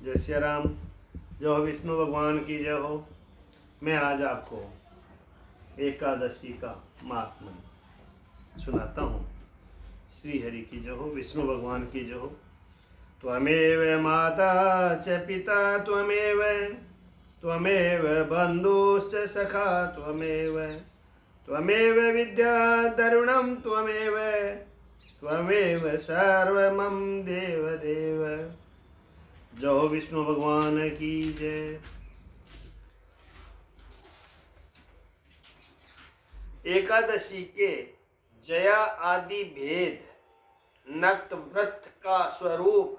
जय श्री राम। जो हो विष्णु भगवान की जय हो। मैं आज आपको एकादशी का महात्म्य सुनाता हूँ। श्री हरि की जय हो, विष्णु भगवान की जय हो। त्वमेव माता च पिता त्वमेव, त्वमेव बन्धुश्च सखा त्वमेव, त्वमेव विद्या तरुणं त्वमेव, त्वमेव सर्वमं देव देव। जय हो विष्णु भगवान की जय। एकादशी के जया आदि भेद, नक्त व्रत का स्वरूप,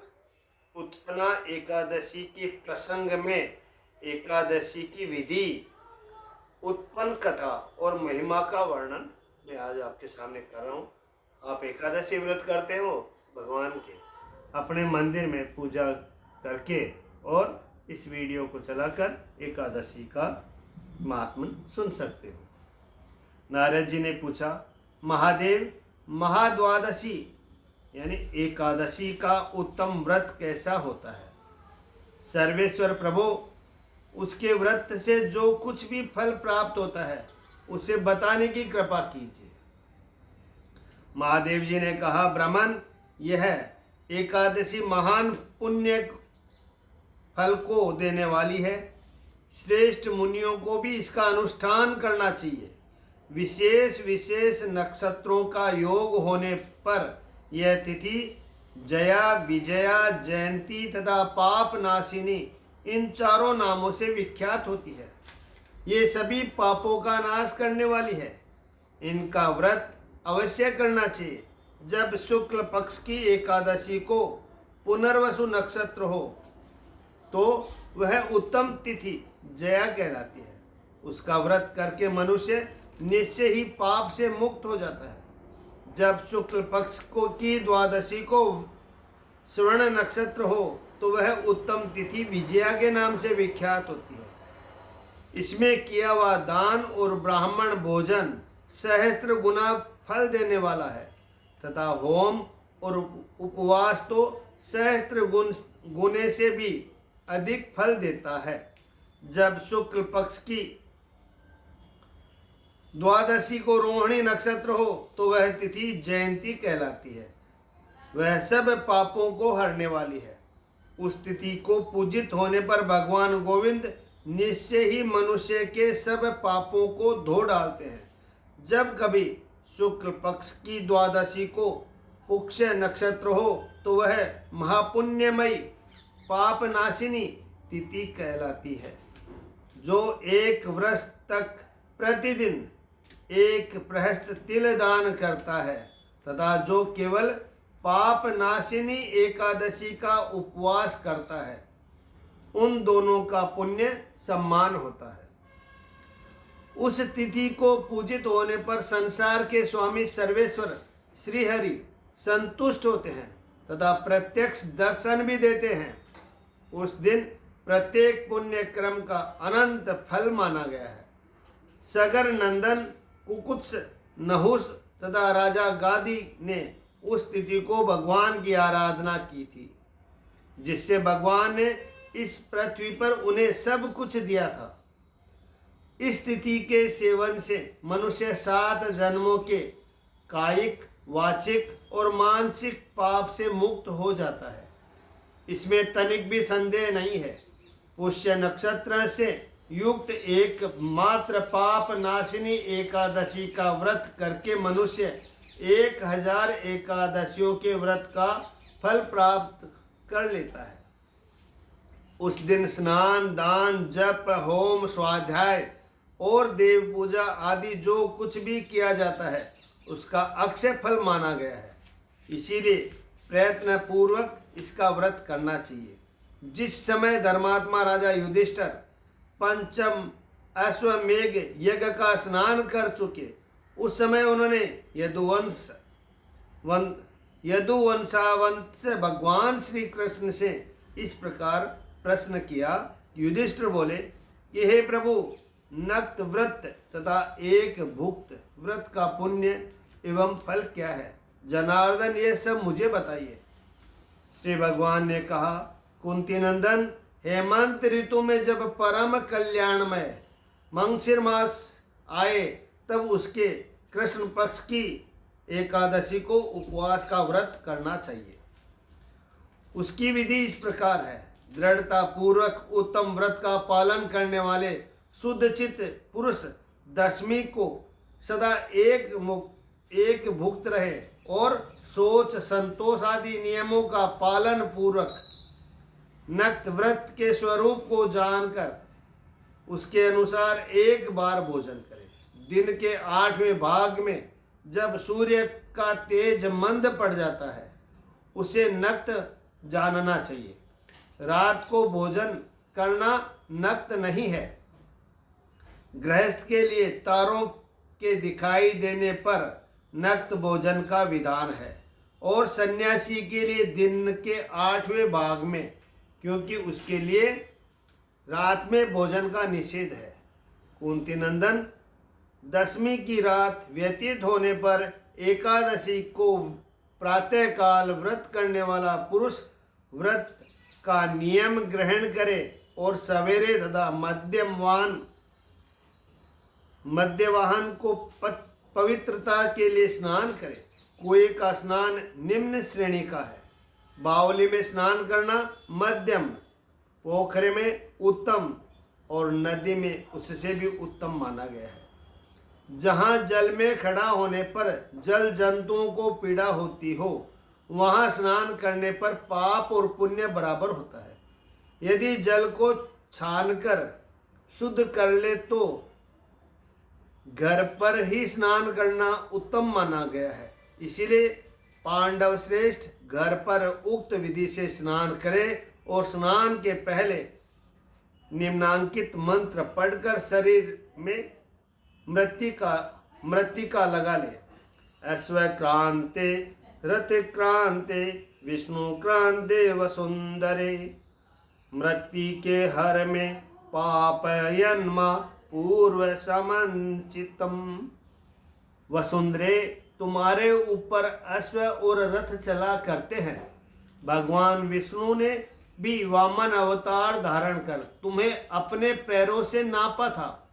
उत्पन्ना एकादशी के प्रसंग में एकादशी की विधि, उत्पन्न कथा और महिमा का वर्णन मैं आज आपके सामने कर रहा हूँ। आप एकादशी व्रत करते हो भगवान के, अपने मंदिर में पूजा करके और इस वीडियो को चलाकर एकादशी का महात्म्य सुन सकते हो। नारद जी ने पूछा, महादेव महाद्वादशी यानी एकादशी का उत्तम व्रत कैसा होता है? सर्वेश्वर प्रभु, उसके व्रत से जो कुछ भी फल प्राप्त होता है उसे बताने की कृपा कीजिए। महादेव जी ने कहा, ब्राह्मण, यह एकादशी महान पुण्य फल को देने वाली है। श्रेष्ठ मुनियों को भी इसका अनुष्ठान करना चाहिए। विशेष विशेष नक्षत्रों का योग होने पर यह तिथि जया, विजया, जयंती तथा पाप नाशिनी इन चारों नामों से विख्यात होती है। ये सभी पापों का नाश करने वाली है। इनका व्रत अवश्य करना चाहिए। जब शुक्ल पक्ष की एकादशी को पुनर्वसु नक्षत्र हो तो वह उत्तम तिथि जया कहलाती है। उसका व्रत करके मनुष्य निश्चय ही पाप से मुक्त हो जाता है। जब शुक्ल पक्ष को की द्वादशी को स्वर्ण नक्षत्र हो तो वह उत्तम तिथि विजया के नाम से विख्यात होती है। इसमें किया हुआ दान और ब्राह्मण भोजन सहस्त्र गुना फल देने वाला है तथा होम और उपवास तो सहस्त्र गुने से भी अधिक फल देता है। जब शुक्ल पक्ष की द्वादशी को रोहिणी नक्षत्र हो तो वह तिथि जयंती कहलाती है। वह सब पापों को हरने वाली है। उस तिथि को पूजित होने पर भगवान गोविंद निश्चय ही मनुष्य के सब पापों को धो डालते हैं। जब कभी शुक्ल पक्ष की द्वादशी को पुष्य नक्षत्र हो तो वह महापुण्यमयी पाप नाशिनी तिथि कहलाती है। जो एक वर्ष तक प्रतिदिन एक प्रहस्त तिल दान करता है तथा जो केवल पाप नाशिनी एकादशी का उपवास करता है, उन दोनों का पुण्य सम्मान होता है। उस तिथि को पूजित होने पर संसार के स्वामी सर्वेश्वर श्री हरि संतुष्ट होते हैं तथा प्रत्यक्ष दर्शन भी देते हैं। उस दिन प्रत्येक पुण्य क्रम का अनंत फल माना गया है। सगर नंदन, कुकुत्स, नहुस तथा राजा गादी ने उस तिथि को भगवान की आराधना की थी, जिससे भगवान ने इस पृथ्वी पर उन्हें सब कुछ दिया था। इस तिथि के सेवन से मनुष्य 7 जन्मों के कायिक, वाचिक और मानसिक पाप से मुक्त हो जाता है। इसमें तनिक भी संदेह नहीं है। पुष्य नक्षत्र से युक्त एकमात्र पाप नाशिनी एकादशी का व्रत करके मनुष्य 1000 एकादशियों के व्रत का फल प्राप्त कर लेता है। उस दिन स्नान, दान, जप, होम, स्वाध्याय और देव पूजा आदि जो कुछ भी किया जाता है उसका अक्षय फल माना गया है। इसीलिए प्रयत्न पूर्वक इसका व्रत करना चाहिए। जिस समय धर्मात्मा राजा युधिष्ठिर पंचम अश्वमेघ यज्ञ का स्नान कर चुके, उस समय उन्होंने यदुवंशावंत से भगवान श्री कृष्ण से इस प्रकार प्रश्न किया। युधिष्ठिर बोले कि हे प्रभु, नक्त व्रत तथा एक भुक्त व्रत का पुण्य एवं फल क्या है? जनार्दन, ये सब मुझे बताइए। श्री भगवान ने कहा, कुंती नंदन, हेमंत ऋतु में जब परम कल्याणमय मंगशिर मास आए तब उसके कृष्ण पक्ष की एकादशी को उपवास का व्रत करना चाहिए। उसकी विधि इस प्रकार है। दृढ़ता पूर्वक उत्तम व्रत का पालन करने वाले शुद्ध चित्त पुरुष दशमी को सदा एक भुक्त रहे और सोच संतोष आदि नियमों का पालन पूर्वक नक्त व्रत के स्वरूप को जानकर उसके अनुसार एक बार भोजन करे। दिन के 8वें भाग में जब सूर्य का तेज मंद पड़ जाता है उसे नक्त जानना चाहिए। रात को भोजन करना नक्त नहीं है। गृहस्थ के लिए तारों के दिखाई देने पर नक्त भोजन का विधान है और सन्यासी के लिए दिन के 8वें भाग में, क्योंकि उसके लिए रात में भोजन का निषेध है। कुंती नंदन, दशमी की रात व्यतीत होने पर एकादशी को प्रातःकाल व्रत करने वाला पुरुष व्रत का नियम ग्रहण करे और सवेरे तथा मध्यवाहन को पवित्रता के लिए स्नान करे। कुएं का स्नान निम्न श्रेणी का है। बावली में स्नान करना मध्यम, पोखरे में उत्तम और नदी में उससे भी उत्तम माना गया है। जहाँ जल में खड़ा होने पर जल जंतुओं को पीड़ा होती हो वहाँ स्नान करने पर पाप और पुण्य बराबर होता है। यदि जल को छानकर शुद्ध कर ले तो घर पर ही स्नान करना उत्तम माना गया है। इसीलिए पांडव श्रेष्ठ घर पर उक्त विधि से स्नान करें और स्नान के पहले निम्नांकित मंत्र पढ़कर शरीर में मृत्तिका लगा ले। अश्वक्रांते रथक्रांते विष्णुक्रांते वसुंधरे मृत्तिके हर में पापयन्मा पूर्व समंचितम। वसुंधरे, तुम्हारे ऊपर अश्व और रथ चला करते हैं। भगवान विष्णु ने भी वामन अवतार धारण कर तुम्हें अपने पैरों से नापा था।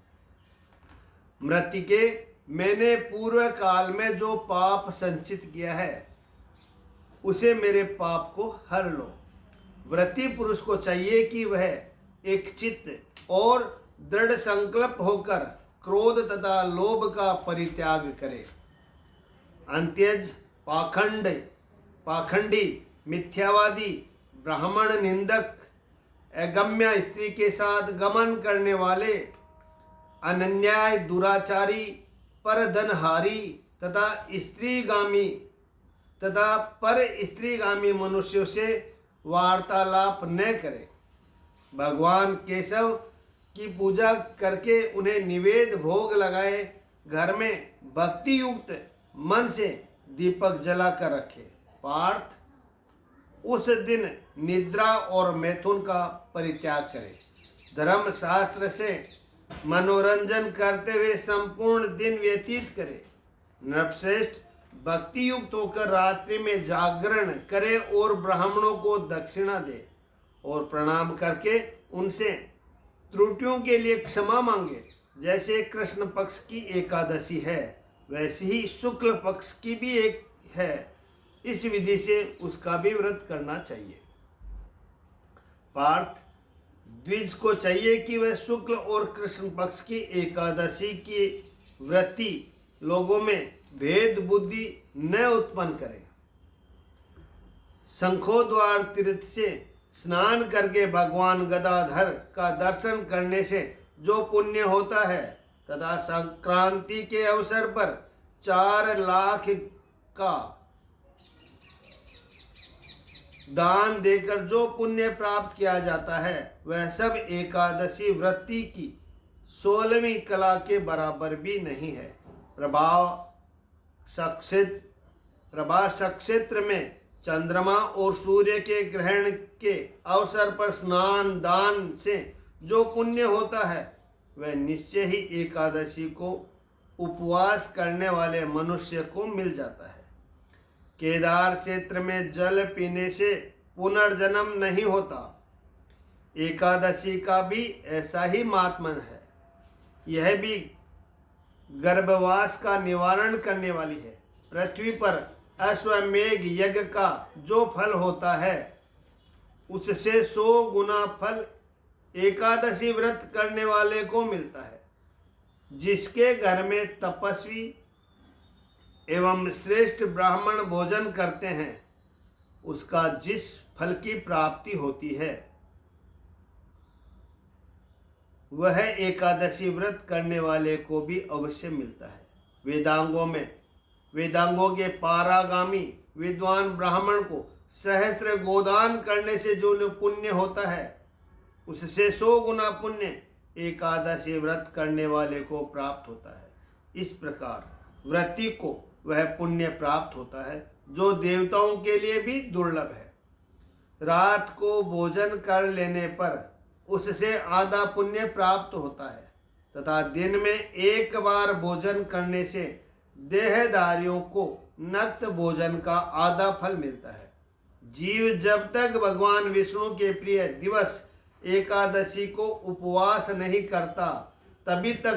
मृत्तिके, मैंने पूर्व काल में जो पाप संचित किया है उसे मेरे पाप को हर लो। व्रती पुरुष को चाहिए कि वह एक चित्त और दृढ़ संकल्प होकर क्रोध तथा लोभ का परित्याग करे। अंत्यज, पाखंडी, मिथ्यावादी, ब्राह्मण निंदक, अगम्य स्त्री के साथ गमन करने वाले, अनन्याय दुराचारी, परधनहारी तथा पर स्त्रीगामी मनुष्यों से वार्तालाप न करे। भगवान केशव की पूजा करके उन्हें निवेद भोग लगाए। घर में भक्ति युक्त मन से दीपक जला कर रखे। पार्थ, उस दिन निद्रा और मैथुन का परित्याग करे। धर्म शास्त्र से मनोरंजन करते हुए संपूर्ण दिन व्यतीत करे। नृपश्रेष्ठ, भक्ति युक्त होकर रात्रि में जागरण करे और ब्राह्मणों को दक्षिणा दे और प्रणाम करके उनसे त्रुटियों के लिए क्षमा मांगे। जैसे कृष्ण पक्ष की एकादशी है वैसे ही शुक्ल पक्ष की भी एक है। इस विधि से उसका भी व्रत करना चाहिए। पार्थ, द्विज को चाहिए कि वह शुक्ल और कृष्ण पक्ष की एकादशी की व्रती लोगों में भेद बुद्धि न उत्पन्न करे। शंखोद्वार तीर्थ से स्नान करके भगवान गदाधर का दर्शन करने से जो पुण्य होता है तथा संक्रांति के अवसर पर 4 लाख का दान देकर जो पुण्य प्राप्त किया जाता है वह सब एकादशी व्रती की 16वीं कला के बराबर भी नहीं है। प्रभास क्षेत्र में चंद्रमा और सूर्य के ग्रहण के अवसर पर स्नान दान से जो पुण्य होता है वह निश्चय ही एकादशी को उपवास करने वाले मनुष्य को मिल जाता है। केदार क्षेत्र में जल पीने से पुनर्जन्म नहीं होता। एकादशी का भी ऐसा ही महात्म्य है। यह भी गर्भवास का निवारण करने वाली है। पृथ्वी पर अश्वमेघ यज्ञ का जो फल होता है उससे 100 गुना फल एकादशी व्रत करने वाले को मिलता है। जिसके घर में तपस्वी एवं श्रेष्ठ ब्राह्मण भोजन करते हैं उसका जिस फल की प्राप्ति होती है वह एकादशी व्रत करने वाले को भी अवश्य मिलता है। वेदांगों के पारागामी विद्वान ब्राह्मण को सहस्त्र गोदान करने से जो पुण्य होता है उससे 100 गुना पुण्य एकादशी व्रत करने वाले को प्राप्त होता है। इस प्रकार व्रती को वह पुण्य प्राप्त होता है जो देवताओं के लिए भी दुर्लभ है। रात को भोजन कर लेने पर उससे आधा पुण्य प्राप्त होता है तथा दिन में एक बार भोजन करने से देहधारियों को नक्त भोजन का आधा फल मिलता है। जीव जब तक भगवान विष्णु के प्रिय दिवस एकादशी को उपवास नहीं करता तभी तक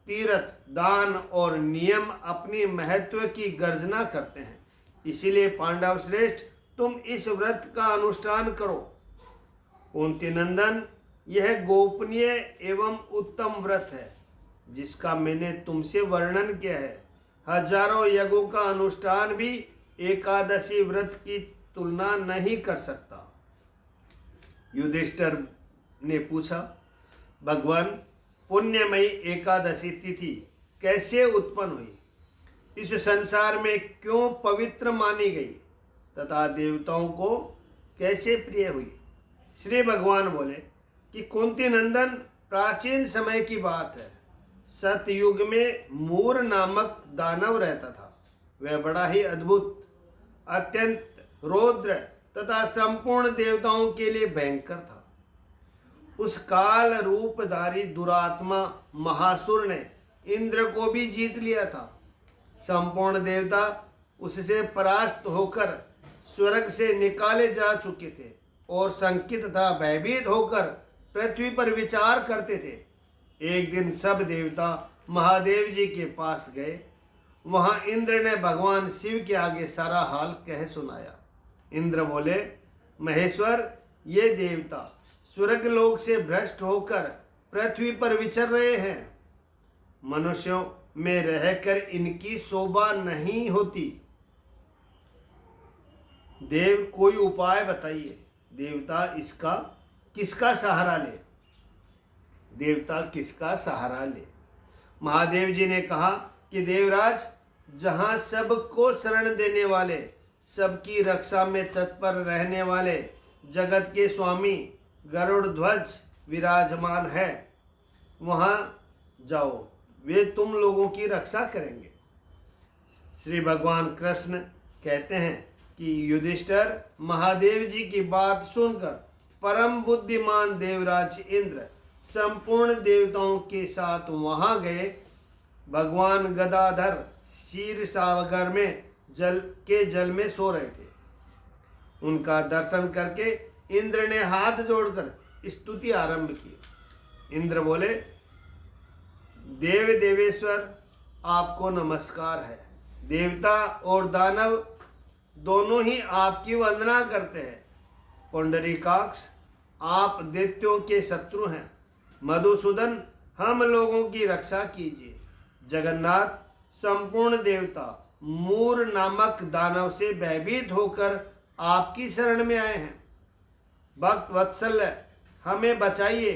तीर्थ दान और नियम अपनी महत्व की गर्जना करते हैं। इसीलिए पांडव श्रेष्ठ तुम इस व्रत का अनुष्ठान करो। कुंती नंदन, यह गोपनीय एवं उत्तम व्रत है जिसका मैंने तुमसे वर्णन किया है। हजारों यज्ञों का अनुष्ठान भी एकादशी व्रत की तुलना नहीं कर सकता। युधिष्ठिर ने पूछा, भगवान पुण्यमयी एकादशी तिथि कैसे उत्पन्न हुई, इस संसार में क्यों पवित्र मानी गई तथा देवताओं को कैसे प्रिय हुई। श्री भगवान बोले कि कुंती नंदन, प्राचीन समय की बात है। सतयुग में मूर नामक दानव रहता था। वह बड़ा ही अद्भुत, अत्यंत रौद्र तथा संपूर्ण देवताओं के लिए भयंकर था। उस काल रूपधारी दुरात्मा महासुर ने इंद्र को भी जीत लिया था। संपूर्ण देवता उससे परास्त होकर स्वर्ग से निकाले जा चुके थे और शंकित तथा भयभीत होकर पृथ्वी पर विचार करते थे। एक दिन सब देवता महादेव जी के पास गए। वहां इंद्र ने भगवान शिव के आगे सारा हाल कह सुनाया। इंद्र बोले, महेश्वर, ये देवता स्वर्गलोक से भ्रष्ट होकर पृथ्वी पर विचर रहे हैं। मनुष्यों में रहकर इनकी शोभा नहीं होती। देव, कोई उपाय बताइए। देवता इसका किसका सहारा ले? देवता किसका सहारा ले? महादेव जी ने कहा कि देवराज, जहां सबको शरण देने वाले, सबकी रक्षा में तत्पर रहने वाले जगत के स्वामी गरुड़ ध्वज विराजमान है, वहां जाओ, वे तुम लोगों की रक्षा करेंगे। श्री भगवान कृष्ण कहते हैं कि युधिष्ठिर, महादेव जी की बात सुनकर परम बुद्धिमान देवराज इंद्र संपूर्ण देवताओं के साथ वहां गए। भगवान गदाधर क्षीर सागर में जल में सो रहे थे। उनका दर्शन करके इंद्र ने हाथ जोड़कर स्तुति आरंभ की। इंद्र बोले, देव देवेश्वर, आपको नमस्कार है। देवता और दानव दोनों ही आपकी वंदना करते हैं। पुंडरीकाक्ष, आप दैत्यों के शत्रु हैं। मधुसूदन, हम लोगों की रक्षा कीजिए। जगन्नाथ, संपूर्ण देवता मूर नामक दानव से भयभीत होकर आपकी शरण में आए हैं। भक्त वत्सल, हमें बचाइए।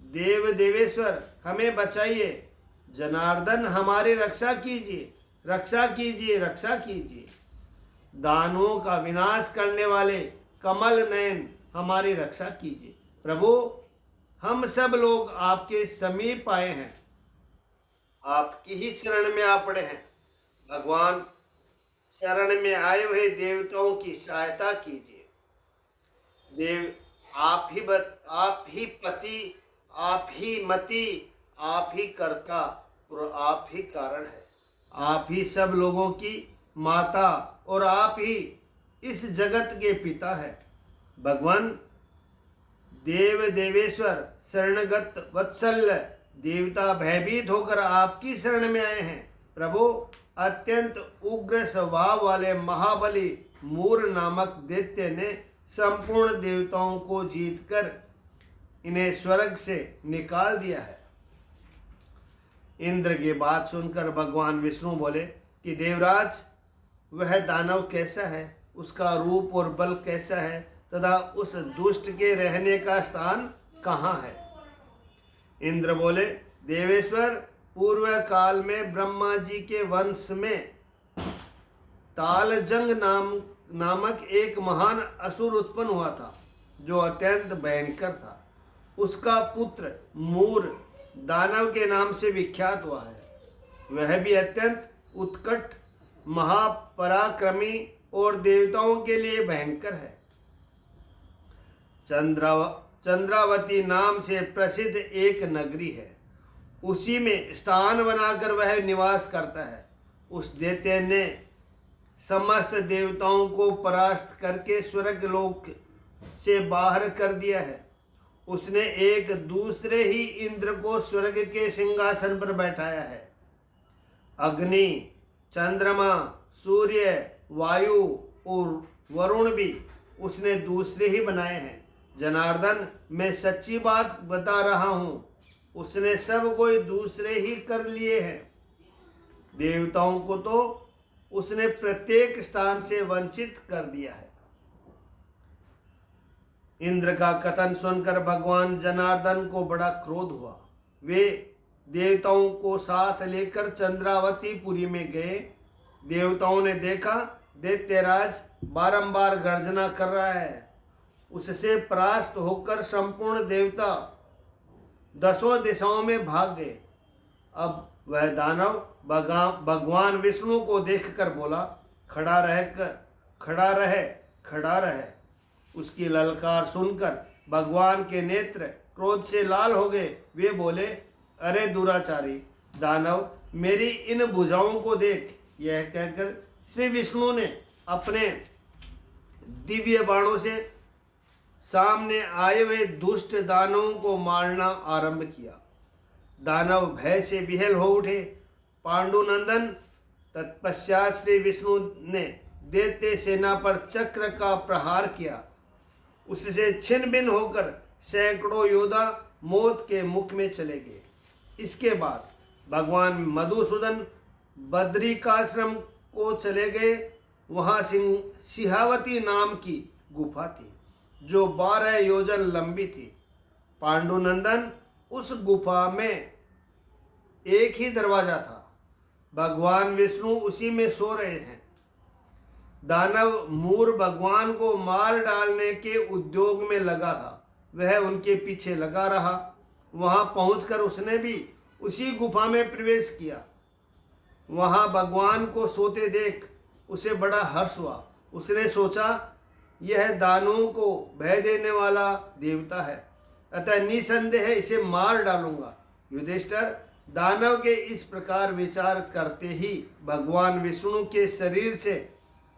देव देवेश्वर, हमें बचाइए। जनार्दन, हमारी रक्षा कीजिए, रक्षा कीजिए, रक्षा कीजिए। दानवों का विनाश करने वाले कमल नयन, हमारी रक्षा कीजिए। प्रभु, हम सब लोग आपके समीप आए हैं, आपकी ही शरण में आ पड़े हैं। भगवान, शरण में आए हुए देवताओं की सहायता कीजिए। देव, आप ही पति, आप ही मति, आप ही कर्ता और आप ही कारण है। आप ही सब लोगों की माता और आप ही इस जगत के पिता है। भगवान, देव देवेश्वर शरणगत वत्सल देवता भयभीत होकर आपकी शरण में आए हैं। प्रभु, अत्यंत उग्र स्वभाव वाले महाबली मूर नामक दैत्य ने संपूर्ण देवताओं को जीतकर इन्हें स्वर्ग से निकाल दिया है। इंद्र की बात सुनकर भगवान विष्णु बोले कि देवराज, वह दानव कैसा है, उसका रूप और बल कैसा है तथा उस दुष्ट के रहने का स्थान कहाँ है। इंद्र बोले, देवेश्वर, पूर्व काल में ब्रह्मा जी के वंश में तालजंग नामक एक महान असुर उत्पन्न हुआ था जो अत्यंत भयंकर था। उसका पुत्र मूर दानव के नाम से विख्यात हुआ है। वह भी अत्यंत उत्कट, महापराक्रमी और देवताओं के लिए भयंकर है। चंद्रावती नाम से प्रसिद्ध एक नगरी है, उसी में स्थान बनाकर वह निवास करता है। उस दैत्य ने समस्त देवताओं को परास्त करके स्वर्ग लोक से बाहर कर दिया है। उसने एक दूसरे ही इंद्र को स्वर्ग के सिंहासन पर बैठाया है। अग्नि, चंद्रमा, सूर्य, वायु और वरुण भी उसने दूसरे ही बनाए हैं। जनार्दन, मैं सच्ची बात बता रहा हूँ, उसने सब कोई दूसरे ही कर लिए हैं। देवताओं को तो उसने प्रत्येक स्थान से वंचित कर दिया है। इंद्र का कथन सुनकर भगवान जनार्दन को बड़ा क्रोध हुआ। वे देवताओं को साथ लेकर चंद्रावतीपुरी में गए। देवताओं ने देखा दैत्यराज बारंबार गर्जना कर रहा है। उससे परास्त होकर संपूर्ण देवता 10 दिशाओं में भाग गए। अब वह दानव भगवान विष्णु को देखकर बोला, खड़ा रहे। उसकी ललकार सुनकर भगवान के नेत्र क्रोध से लाल हो गए। वे बोले, अरे दुराचारी दानव, मेरी इन भुजाओं को देख। यह कहकर श्री विष्णु ने अपने दिव्य बाणों से सामने आए हुए दुष्ट दानवों को मारना आरंभ किया। दानव भय से विहल हो उठे। पांडुनंदन, तत्पश्चात श्री विष्णु ने दैत्य सेना पर चक्र का प्रहार किया। उससे छिन्न भिन्न होकर सैकड़ों योद्धा मौत के मुख में चले गए। इसके बाद भगवान मधुसूदन बद्रिकाश्रम को चले गए। वहाँ सिहावती नाम की गुफा थी जो 12 योजन लंबी थी। पांडुनंदन, उस गुफा में एक ही दरवाजा था। भगवान विष्णु उसी में सो रहे हैं। दानव मूर भगवान को मार डालने के उद्योग में लगा था। वह उनके पीछे लगा रहा। वहां पहुंचकर उसने भी उसी गुफा में प्रवेश किया। वहां भगवान को सोते देख उसे बड़ा हर्ष हुआ। उसने सोचा, यह दानवों को भय देने वाला देवता है, अतः निसंदेह इसे मार डालूंगा। युधिष्ठिर, दानव के इस प्रकार विचार करते ही भगवान विष्णु के शरीर से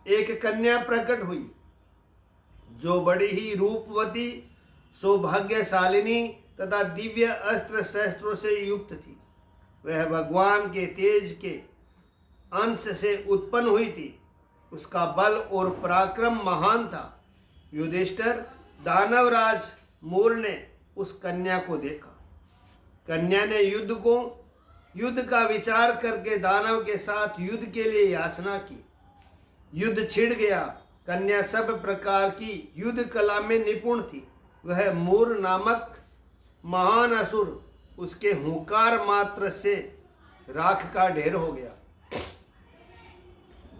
एक कन्या प्रकट हुई जो बड़ी ही रूपवती, सौभाग्यशालिनी तथा दिव्य अस्त्र शस्त्रों से युक्त थी। वह भगवान के तेज के अंश से उत्पन्न हुई थी। उसका बल और पराक्रम महान था। युधिष्ठिर, दानवराज मूर ने उस कन्या को देखा। कन्या ने युद्ध का विचार करके दानव के साथ युद्ध के लिए याचना की। युद्ध छिड़ गया। कन्या सब प्रकार की युद्ध कला में निपुण थी। वह मूर नामक महान असुर उसके हुंकार मात्र से राख का ढेर हो गया।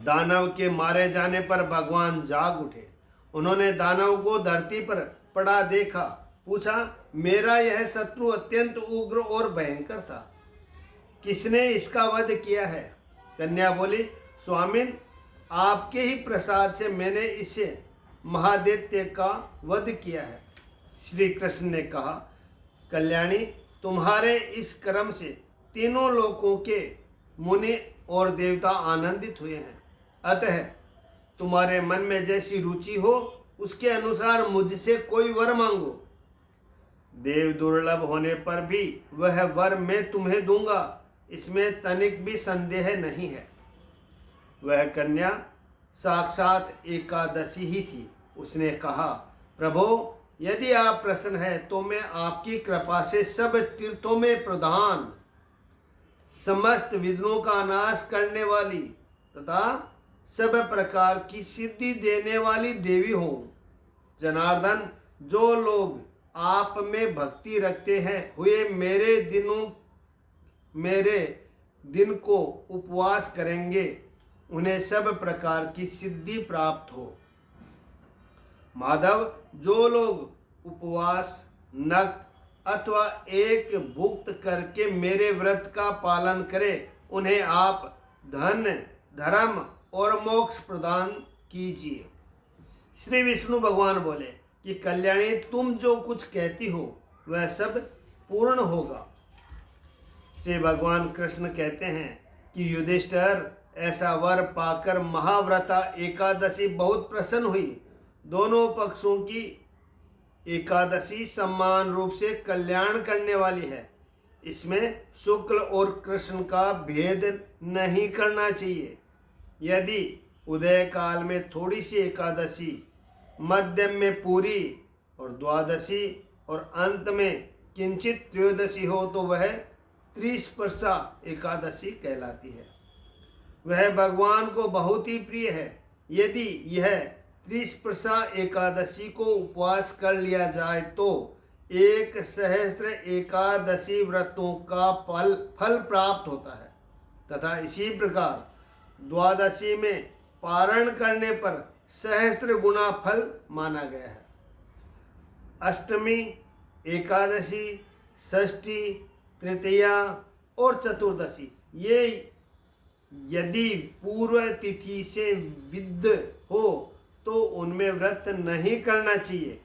दानव के मारे जाने पर भगवान जाग उठे। उन्होंने दानव को धरती पर पड़ा देखा। पूछा, मेरा यह शत्रु अत्यंत उग्र और भयंकर था, किसने इसका वध किया है? कन्या बोली, स्वामिन, आपके ही प्रसाद से मैंने इसे महादैत्य का वध किया है। श्री कृष्ण ने कहा, कल्याणी, तुम्हारे इस कर्म से तीनों लोकों के मुनि और देवता आनंदित हुए हैं। अतः तुम्हारे मन में जैसी रुचि हो उसके अनुसार मुझसे कोई वर मांगो। देव दुर्लभ होने पर भी वह वर मैं तुम्हें दूंगा, इसमें तनिक भी संदेह नहीं है। वह कन्या साक्षात एकादशी ही थी। उसने कहा, प्रभो, यदि आप प्रसन्न हैं तो मैं आपकी कृपा से सब तीर्थों में प्रधान, समस्त विघ्नों का नाश करने वाली तथा सब प्रकार की सिद्धि देने वाली देवी हूँ। जनार्दन, जो लोग आप में भक्ति रखते हैं हुए मेरे दिन को उपवास करेंगे, उन्हें सब प्रकार की सिद्धि प्राप्त हो। माधव, जो लोग उपवास, नक्त अथवा एक भुक्त करके मेरे व्रत का पालन करें, उन्हें आप धन, धर्म और मोक्ष प्रदान कीजिए। श्री विष्णु भगवान बोले कि कल्याणी, तुम जो कुछ कहती हो वह सब पूर्ण होगा। श्री भगवान कृष्ण कहते हैं कि युधिष्ठिर, ऐसा वर पाकर महाव्रता एकादशी बहुत प्रसन्न हुई। दोनों पक्षों की एकादशी समान रूप से कल्याण करने वाली है। इसमें शुक्ल और कृष्ण का भेद नहीं करना चाहिए। यदि उदय काल में थोड़ी सी एकादशी, मध्यम में पूरी और द्वादशी और अंत में किंचित त्रयोदशी हो तो वह त्रिस्पर्शा एकादशी कहलाती है। वह भगवान को बहुत ही प्रिय है। यदि यह त्रिस्पर्शा एकादशी को उपवास कर लिया जाए तो 1,000 एकादशी व्रतों का फल प्राप्त होता है तथा इसी प्रकार द्वादशी में पारण करने पर 1,000 गुना फल माना गया है। अष्टमी, एकादशी, षष्ठी, तृतीया और चतुर्दशी ये यदि पूर्व तिथि से विद्ध हो तो उनमें व्रत नहीं करना चाहिए।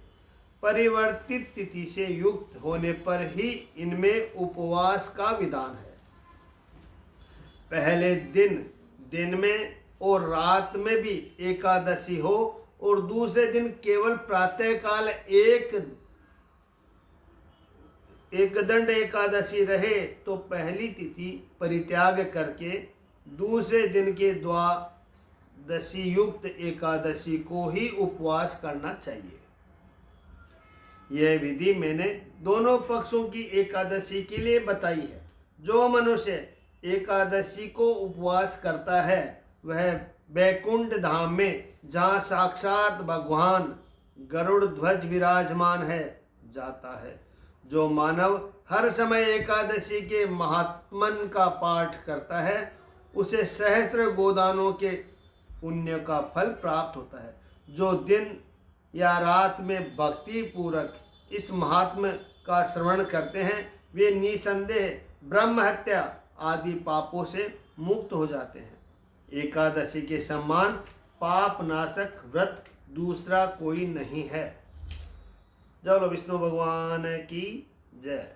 परिवर्तित तिथि से युक्त होने पर ही इनमें उपवास का विधान है। पहले दिन में और रात में भी एकादशी हो और दूसरे दिन केवल प्रातःकाल एक दंड एकादशी रहे तो पहली तिथि परित्याग करके दूसरे दिन के द्वादशी युक्त एकादशी को ही उपवास करना चाहिए। यह विधि मैंने दोनों पक्षों की एकादशी के लिए बताई है। जो मनुष्य एकादशी को उपवास करता है वह बैकुंठ धाम में, जहाँ साक्षात भगवान गरुड़ ध्वज विराजमान है, जाता है। जो मानव हर समय एकादशी के महात्मन का पाठ करता है उसे 1,000 गोदानों के पुण्य का फल प्राप्त होता है। जो दिन या रात में भक्ति पूर्वक इस महात्म का श्रवण करते हैं वे निसंदेह ब्रह्म हत्या आदि पापों से मुक्त हो जाते हैं। एकादशी के समान पाप नाशक व्रत दूसरा कोई नहीं है। जय विष्णु भगवान की जय।